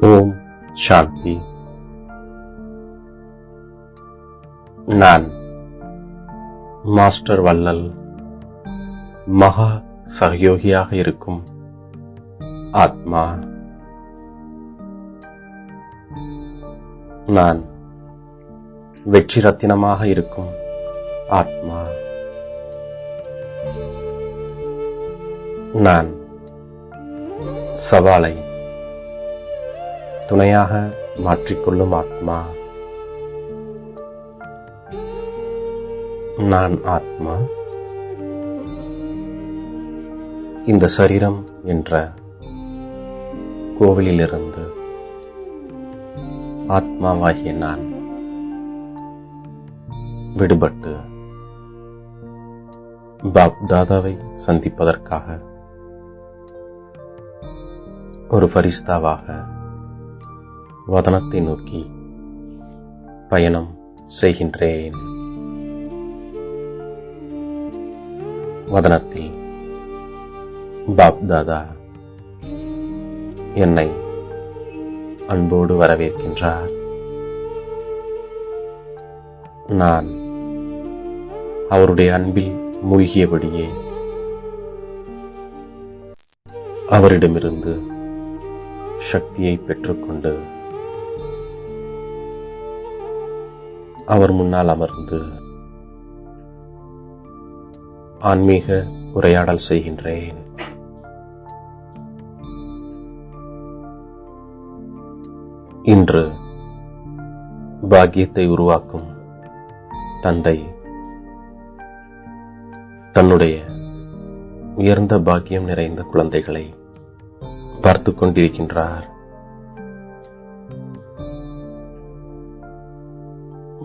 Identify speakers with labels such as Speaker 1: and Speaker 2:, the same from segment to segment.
Speaker 1: ஓம் சாந்தி. நான் மாஸ்டர் வள்ளல் மகா சகயோகியாக இருக்கும் ஆத்மா. நான் வெற்றி ரத்தினமாக இருக்கும் ஆத்மா. நான் சவாலை துணையாக மாற்றிக்கொள்ளும் ஆத்மா. நான் ஆத்மா. இந்த சரீரம் என்ற கோவிலிலிருந்து ஆத்மாவாகிய நான் விடுபட்டு பாப் தாதாவை சந்திப்பதற்காக ஒரு ஃபரிஸ்தாவாக வதனத்தை நோக்கி பயணம் செய்கின்றேன். வதனத்தில் பாப் தாதா என்னை அன்போடு வரவேற்கின்றார். நான் அவருடைய அன்பில் மூழ்கியபடியே அவரிடமிருந்து சக்தியை பெற்றுக்கொண்டு அவர் முன்னால் அமர்ந்து ஆன்மீக உரையாடல் செய்கின்றேன். இன்று பாக்கியத்தை உருவாக்கும் தந்தை தன்னுடைய உயர்ந்த பாக்கியம் நிறைந்த குழந்தைகளை பார்த்துக் கொண்டிருக்கின்றார்.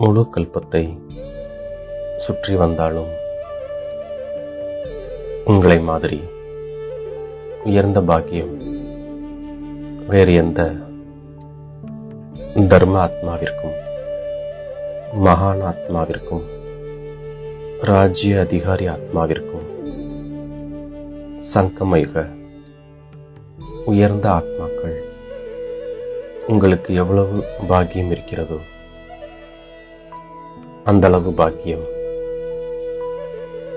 Speaker 1: முழு கல்பத்தை சுற்றி வந்தாலும் உங்களை மாதிரி உயர்ந்த பாக்கியம் வேறு எந்த தர்ம ஆத்மாவிற்கும் மகான் ஆத்மாவிற்கும் ராஜ்ய அதிகாரி ஆத்மாவிற்கும் சங்கமயுக உயர்ந்த ஆத்மாக்கள் உங்களுக்கு எவ்வளவு பாக்கியம் இருக்கிறதோ அந்த அளவு பாக்கியம்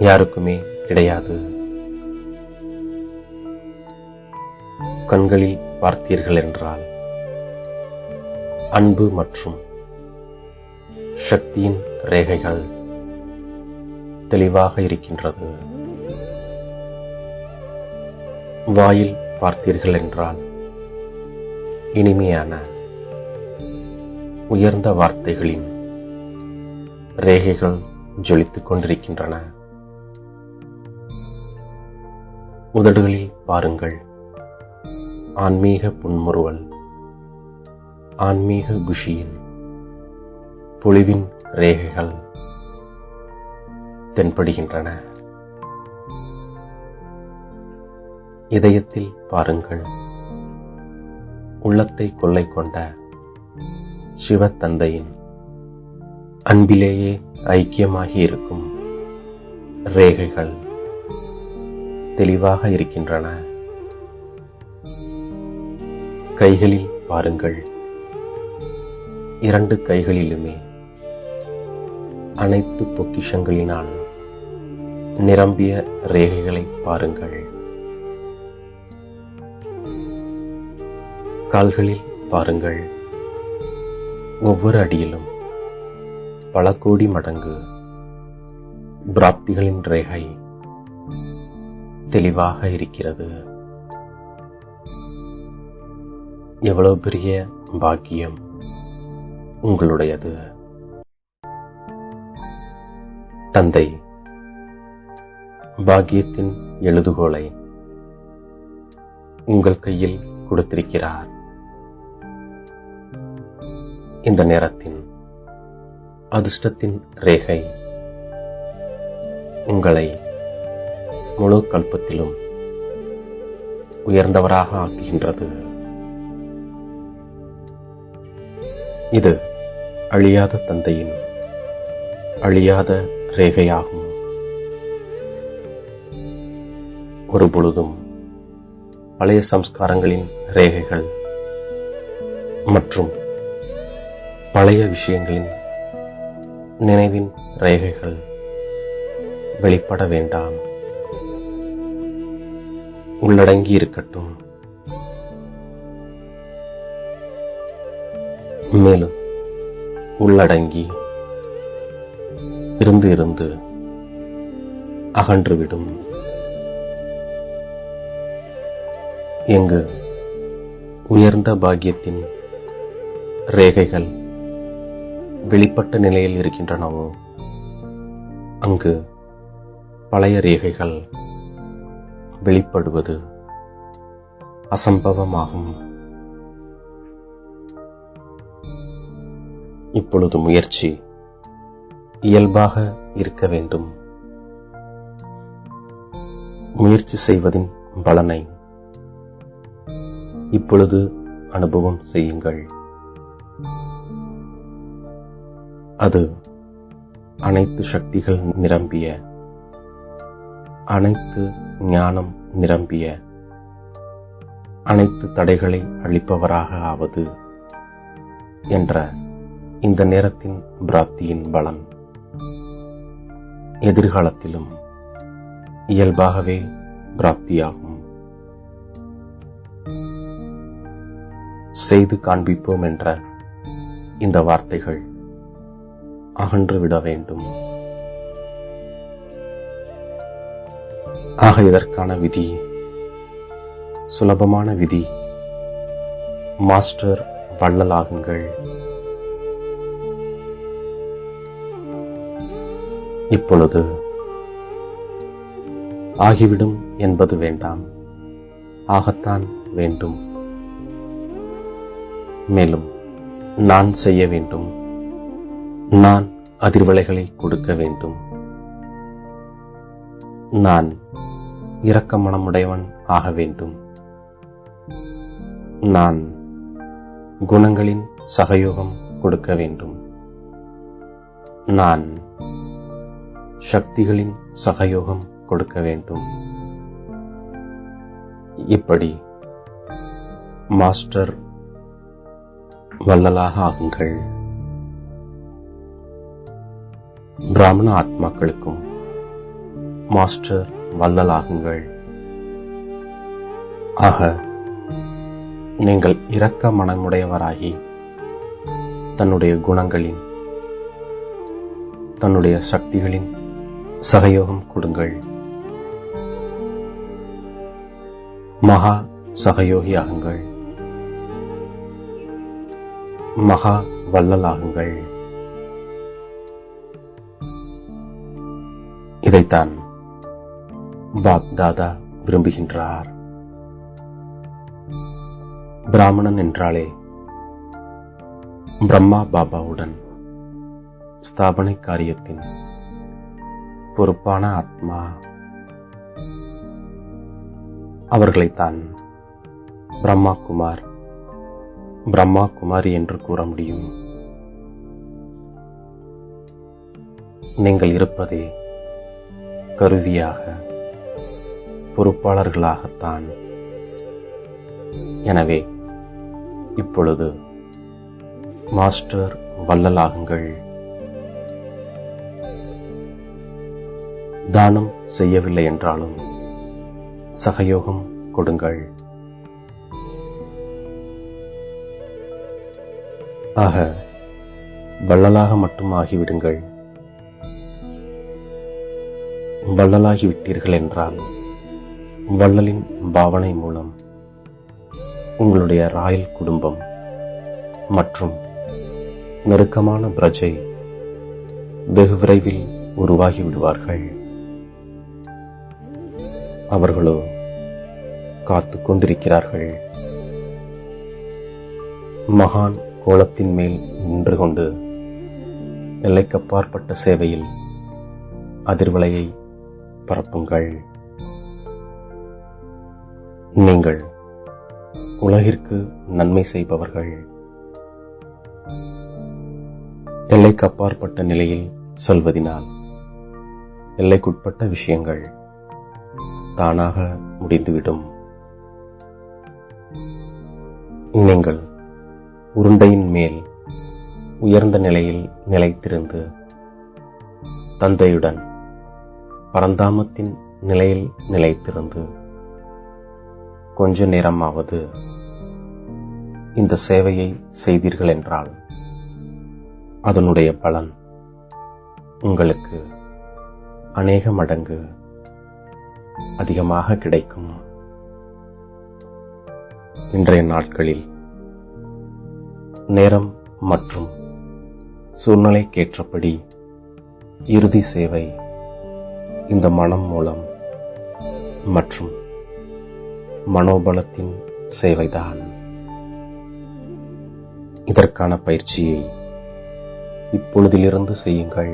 Speaker 1: யாருக்குமே கிடையாது. கண்களில் பார்த்தீர்கள் என்றால் அன்பு மற்றும் சக்தியின் ரேகைகள் தெளிவாக இருக்கின்றது. வாயில் பார்த்தீர்கள் என்றால் இனிமையான உயர்ந்த வார்த்தைகளின் ரேகைகள் ஜொலித்துக் கொண்டிருக்கின்றன. உதடுகளில் பாருங்கள், ஆன்மீக புன்முறுவல், ஆன்மீக குஷியின் பொழிவின் ரேகைகள் தென்படுகின்றன. இதயத்தில் பாருங்கள், உள்ளத்தை கொள்ளை கொண்ட சிவத்தந்தையின் அன்பிலேயே ஐக்கியமாகி இருக்கும் ரேகைகள் தெளிவாக இருக்கின்றன. கைகளில் பாருங்கள், இரண்டு கைகளிலுமே அனைத்து பொக்கிஷங்களினால் நிரம்பிய ரேகைகளை பாருங்கள். கால்களில் பாருங்கள், ஒவ்வொரு அடியிலும் பல கோடி மடங்கு பிராப்திகளின் ரேகை தெளிவாக இருக்கிறது. எவ்வளவு பெரிய பாக்கியம் உங்களுடையது. தந்தை பாக்கியத்தின் எழுதுகோலை உங்கள் கையில் கொடுத்திருக்கிறார். இந்த நேரத்தின் அதிர்ஷ்டத்தின் ரேகை உங்களை முழு கல்பத்திலும் உயர்ந்தவராக ஆக்குகின்றது. இது அழியாத தந்தையின் அழியாத ரேகையாகும். ஒரு பொழுதும் பழைய சம்ஸ்காரங்களின் ரேகைகள் மற்றும் பழைய விஷயங்களின் நினைவின் ரேகைகள் வெளிப்பட வேண்டாம், உள்ளடங்கி இருக்கட்டும். மேலும் உள்ளடங்கி இருந்து அகன்றுவிடும். எங்கு உயர்ந்த பாக்கியத்தின் ரேகைகள் வெளிப்பட்ட நிலையில் இருக்கின்றனவோ அங்கு பழைய ரேகைகள் வெளிப்படுவது அசம்பவமாகும். இப்பொழுது முயற்சி இயல்பாக இருக்க வேண்டும். முயற்சி செய்வதின் பலனை இப்பொழுது அனுபவம் செய்யுங்கள். அது அனைத்து சக்திகள் நிரம்பிய, அனைத்து ஞானம் நிரம்பிய, அனைத்து தடைகளை அழிப்பவராக ஆவது என்ற இந்த நேரத்தின் பிராப்தியின் பலன் எதிர்காலத்திலும் இயல்பாகவே பிராப்தியாகும். செய்து காண்பிப்போம் என்ற இந்த வார்த்தைகள் அகன்றுவிட வேண்டும். ஆக இதற்கான விதி, சுலபமான விதி, மாஸ்டர் வள்ளலாகுங்கள். இப்பொழுது ஆகிவிடும் என்பது வேண்டாம், ஆகத்தான் வேண்டும். மேலும் நான் செய்ய வேண்டும், நான் அதிர்வலைகளை கொடுக்க வேண்டும், நான் இரக்க மனமுடையவன் ஆக வேண்டும், நான் குணங்களின் சகயோகம் கொடுக்க வேண்டும், நான் சக்திகளின் சகயோகம் கொடுக்க வேண்டும். இப்படி மாஸ்டர் வள்ளலாக ஆகுங்கள். பிராமண ஆத்மாக்களுக்கும் மாஸ்டர் வள்ளலாகுங்கள். ஆக நீங்கள் இரக்க மனமுடையவராகி தன்னுடைய குணங்களின், தன்னுடைய சக்திகளின் சகயோகம் கொடுங்கள். மகா சகயோகியாகுங்கள், மகா வள்ளலாகுங்கள். இதைத்தான் பாப் தாதா விரும்புகின்றார். பிராமணன் என்றாலே பிரம்மா பாபாவுடன் ஸ்தாபனை காரியத்தின் பொறுப்பான ஆத்மா. அவர்களைத்தான் பிரம்மா குமார், பிரம்மா குமாரி என்று கூற முடியும். நீங்கள் இருப்பதே கருவியாக, பொறுப்பாளர்களாகத்தான். எனவே இப்பொழுது மாஸ்டர் வள்ளலாகுங்கள். தானம் செய்யவில்லை என்றாலும் சகயோகம் கொடுங்கள். ஆக வள்ளலாக மட்டும் ஆகிவிடுங்கள். வள்ளலாகிவிட்டீர்கள் என்றால் வள்ளலின் பாவனை மூலம் உங்களுடைய ராயல் குடும்பம் மற்றும் நெருக்கமான பிரஜை வெகு விரைவில் உருவாகி விடுவார்கள். அவர்களோ காத்துக் கொண்டிருக்கிறார்கள். மகான் கோலத்தின் மேல் நின்று கொண்டு எல்லைக்கப்பாற்பட்ட சேவையில் அதிர்வலையை பரப்புங்கள். நீங்கள் உலகிற்கு நன்மை செய்பவர்கள். எல்லைக்கு அப்பாற்பட்ட நிலையில் செல்வதினால் எல்லைக்குட்பட்ட விஷயங்கள் தானாக முடிந்துவிடும். நீங்கள் உருண்டையின் மேல் உயர்ந்த நிலையில் நிலைத்திருந்து தந்தையுடன் பரந்தாமத்தின் நிலையில் நிலைத்திருந்து கொஞ்ச நேரமாவது இந்த சேவையை செய்தீர்கள் என்றால் அதனுடைய பலன் உங்களுக்கு அநேக மடங்கு அதிகமாக கிடைக்கும். இன்றைய நாட்களில் நேரம் மற்றும் சூழ்நிலைக்கேற்றபடி இறுதி சேவை இந்த மனம் மூலம் மற்றும் மனோபலத்தின் சேவைதான். இதற்கான பயிற்சியை இப்பொழுதிலிருந்து செய்யுங்கள்.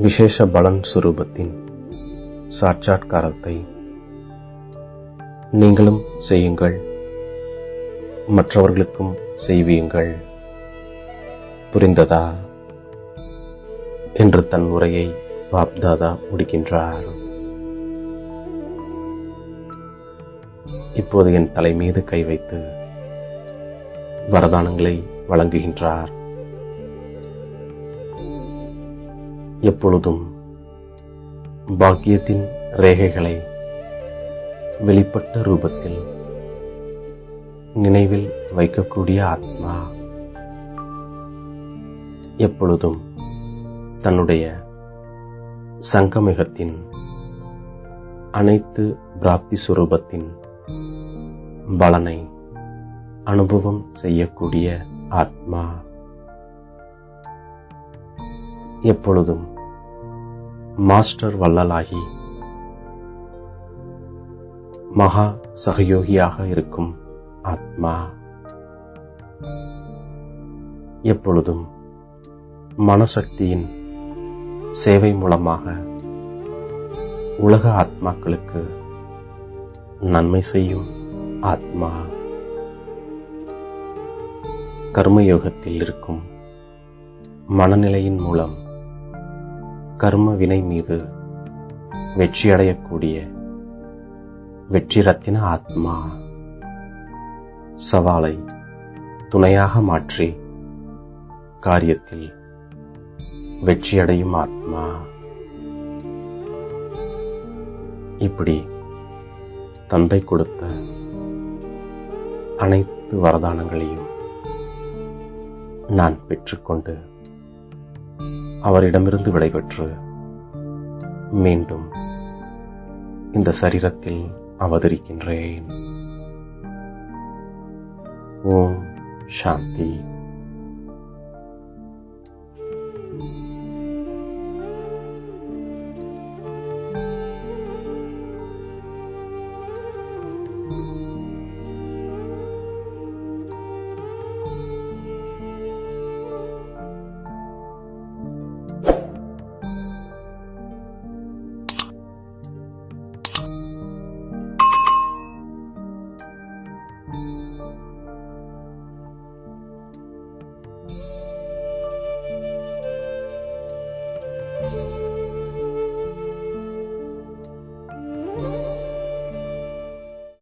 Speaker 1: விசேஷ பலன் சுரூபத்தின் சாட்சாத்காரத்தை நீங்களும் செய்யுங்கள், மற்றவர்களுக்கும் செய்வீங்கள். புரிந்ததா என்று தன் உரையை பாப்தாதா முடிக்கின்றார். இப்போது என் தலை மீது கை வைத்து வரதானங்களை வழங்குகின்றார். எப்பொழுதும் பாக்கியத்தின் ரேகைகளை வெளிப்பட்ட ரூபத்தில் நினைவில் வைக்கக்கூடிய ஆத்மா எப்பொழுதும் தன்னுடைய சங்கமிகத்தின் அனைத்து பிராப்தி சுரூபத்தின் பலனை அனுபவம் செய்யக்கூடிய ஆத்மா எப்பொழுதும் மாஸ்டர் வள்ளலாகி மகா சகயோகியாக இருக்கும் ஆத்மா எப்பொழுதும் மனசக்தியின் சேவை மூலமாக உலக ஆத்மாக்களுக்கு நன்மை செய்யும் ஆத்மா கர்மயோகத்தில் இருக்கும் மனநிலையின் மூலம் கர்ம வினை மீது வெற்றியடையக்கூடிய வெற்றி ரத்தின ஆத்மா சவாலை துணையாக மாற்றி காரியத்தில் வெற்றியடையும் ஆத்மா. இப்படி தந்தை கொடுத்த அனைத்து வரதானங்களையும் நான் பெற்றுக்கொண்டு அவரிடமிருந்து விடைபெற்று மீண்டும் இந்த சரீரத்தில் அவதரிக்கின்றேன். ஓம் சாந்தி.